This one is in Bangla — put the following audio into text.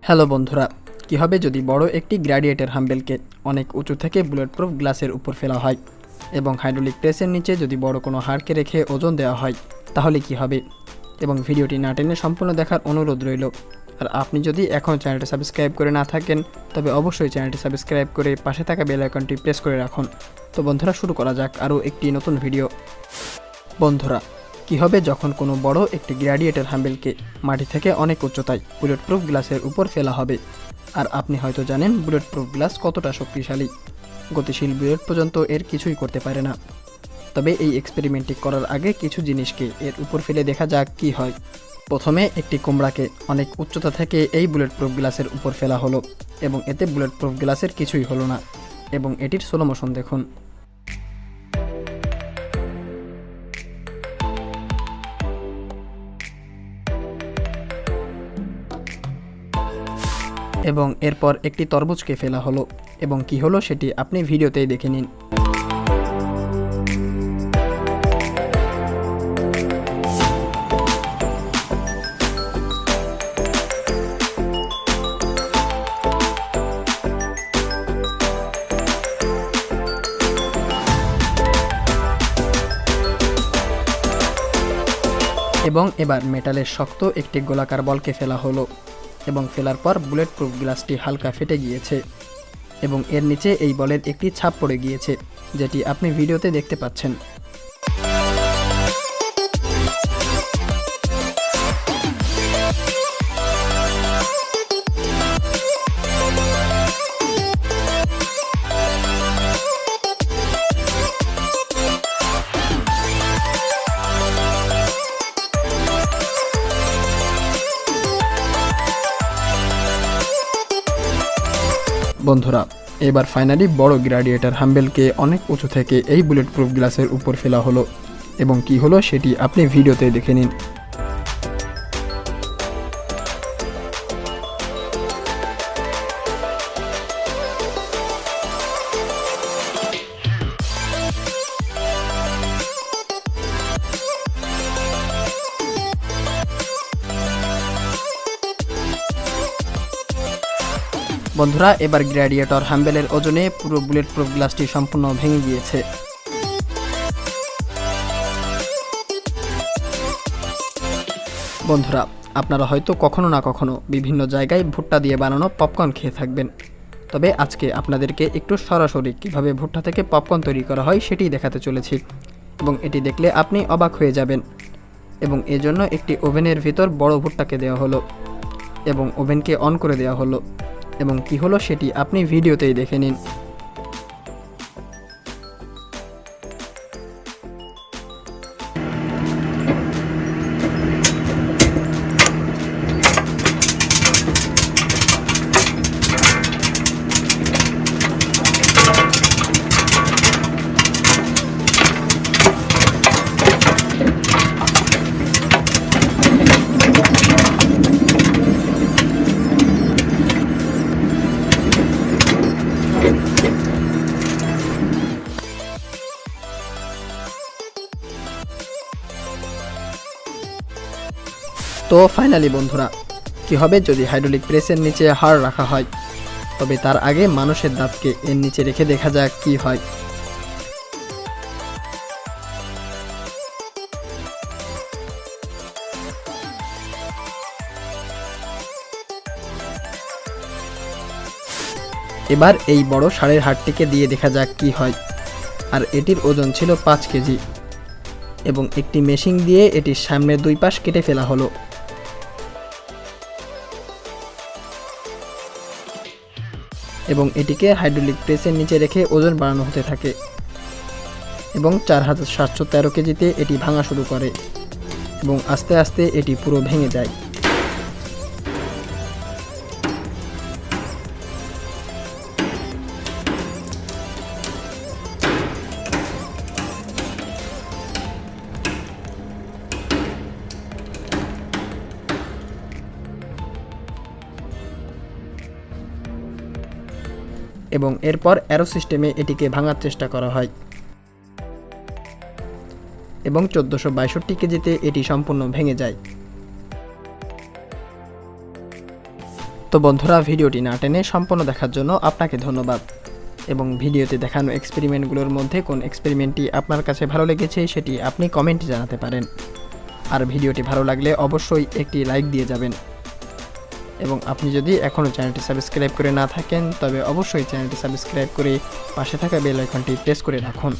হ্যালো বন্ধুরা, কী হবে যদি বড় একটি গ্র্যাডিয়েটর হাম্বেলকে অনেক উঁচু থেকে বুলেটপ্রুফ গ্লাসের উপর ফেলা হয় এবং হাইড্রোলিক প্রেসের নিচে যদি বড় কোনো হাড়কে রেখে ওজন দেওয়া হয় তাহলে কি হবে? এবং ভিডিওটি না টেনে সম্পূর্ণ দেখার অনুরোধ রইল। আর আপনি যদি এখন চ্যানেলটি সাবস্ক্রাইব করে না থাকেন তবে অবশ্যই চ্যানেলটি সাবস্ক্রাইব করে পাশে থাকা বেল আইকনটি প্রেস করে রাখুন। তো বন্ধুরা, শুরু করা যাক আরও একটি নতুন ভিডিও। বন্ধুরা, কী হবে যখন কোনো বড় একটি গ্র্যাডিয়েটর হ্যান্ডেলকে মাটি থেকে অনেক উচ্চতায় বুলেটপ্রুফ গ্লাসের উপর ফেলা হবে? আর আপনি হয়তো জানেন বুলেটপ্রুফ গ্লাস কতটা শক্তিশালী, গতিশীল বুলেট পর্যন্ত এর কিছুই করতে পারে না। তবে এই এক্সপেরিমেন্টটি করার আগে কিছু জিনিসকে এর উপর ফেলে দেখা যাক কী হয়। প্রথমে একটি কুমড়াকে অনেক উচ্চতা থেকে এই বুলেটপ্রুফ গ্লাসের উপর ফেলা হলো এবং এতে বুলেটপ্রুফ গ্লাসের কিছুই হলো না। এবং এটির স্লো মোশন দেখুন। এবং এরপর একটি তরমুজকে ফেলা হলো এবং কি হলো সেটি আপনি ভিডিওতেই দেখে নিন। এবং এবার মেটালের শক্ত একটি গোলাকার বলকে ফেলা হলো এবং ফেলার পর বুলেটপ্রুফ গ্লাসটি হালকা ফেটে গিয়েছে এবং এর নিচে এই বলের একটি ছাপ পড়ে গিয়েছে, যেটি আপনি ভিডিওতে দেখতে পাচ্ছেন। বন্ধুরা, এবার ফাইনালি বড় গ্র্যাডিয়েটর হাম্বেলকে অনেক উঁচু থেকে এই বুলেটপ্রুফ গ্লাসের উপর ফেলা হলো এবং কি হলো সেটি আপনি ভিডিওতে দেখে নিন। বন্ধুরা, এবার গ্র্যাডিয়েটর হাম্বেলের ওজনে পুরো বুলেটপ্রুফ গ্লাসটি সম্পূর্ণ ভেঙে গিয়েছে। বন্ধুরা, আপনারা হয়তো কখনো না কখনো বিভিন্ন জায়গায় ভুট্টা দিয়ে বানানো পপকর্ন খেয়ে থাকবেন। তবে আজকে আপনাদেরকে একটু সরাসরি কীভাবে ভুট্টা থেকে পপকর্ন তৈরি করা হয় সেটি দেখাতে চলেছি এবং এটি দেখলে আপনি অবাক হয়ে যাবেন। এবং এজন্য একটি ওভেনের ভিতর বড় ভুট্টাকে দেওয়া হলো এবং ওভেনকে অন করে দেওয়া হলো এবং কি হলো সেটি আপনি ভিডিওতেই দেখে নিন। তো ফাইনালি বন্ধুরা, কী হবে যদি হাইড্রোলিক প্রেসের নিচে হাড় রাখা হয়? তবে তার আগে মানুষের দাঁতকে এর নিচে রেখে দেখা যাক কী হয়। এবার এই বড় ষাঁড়ের হাড়টিকে দিয়ে দেখা যাক কী হয়। আর এটির ওজন ছিল 5 কেজি এবং একটি মেশিন দিয়ে এটির সামনের দুই পাশ কেটে ফেলা হলো এবং এটিকে হাইড্রোলিক প্রেসের নিচে রেখে ওজন বাড়ানো হতে থাকে এবং 4713 কেজিতে এটি ভাঙা শুরু করে এবং আস্তে আস্তে এটি পুরো ভেঙে যায়। এবং এরপর অ্যারো সিস্টেমে এটিকে ভাঙার চেষ্টা করা হয় এবং 1462 কেজিতে এটি সম্পূর্ণ ভেঙে যায়। তো বন্ধুরা, ভিডিওটি না টেনে সম্পূর্ণ দেখার জন্য আপনাকে ধন্যবাদ। এবং ভিডিওতে দেখানো এক্সপেরিমেন্টগুলোর মধ্যে কোন এক্সপেরিমেন্টটি আপনার কাছে ভালো লেগেছে সেটি আপনি কমেন্টে জানাতে পারেন। আর ভিডিওটি ভালো লাগলে অবশ্যই একটি লাইক দিয়ে যাবেন। এবং আপনি যদি এখনও চ্যানেলটি সাবস্ক্রাইব করে না থাকেন তবে অবশ্যই চ্যানেলটি সাবস্ক্রাইব করে পাশে থাকা বেল আইকনটি প্রেস করে রাখুন।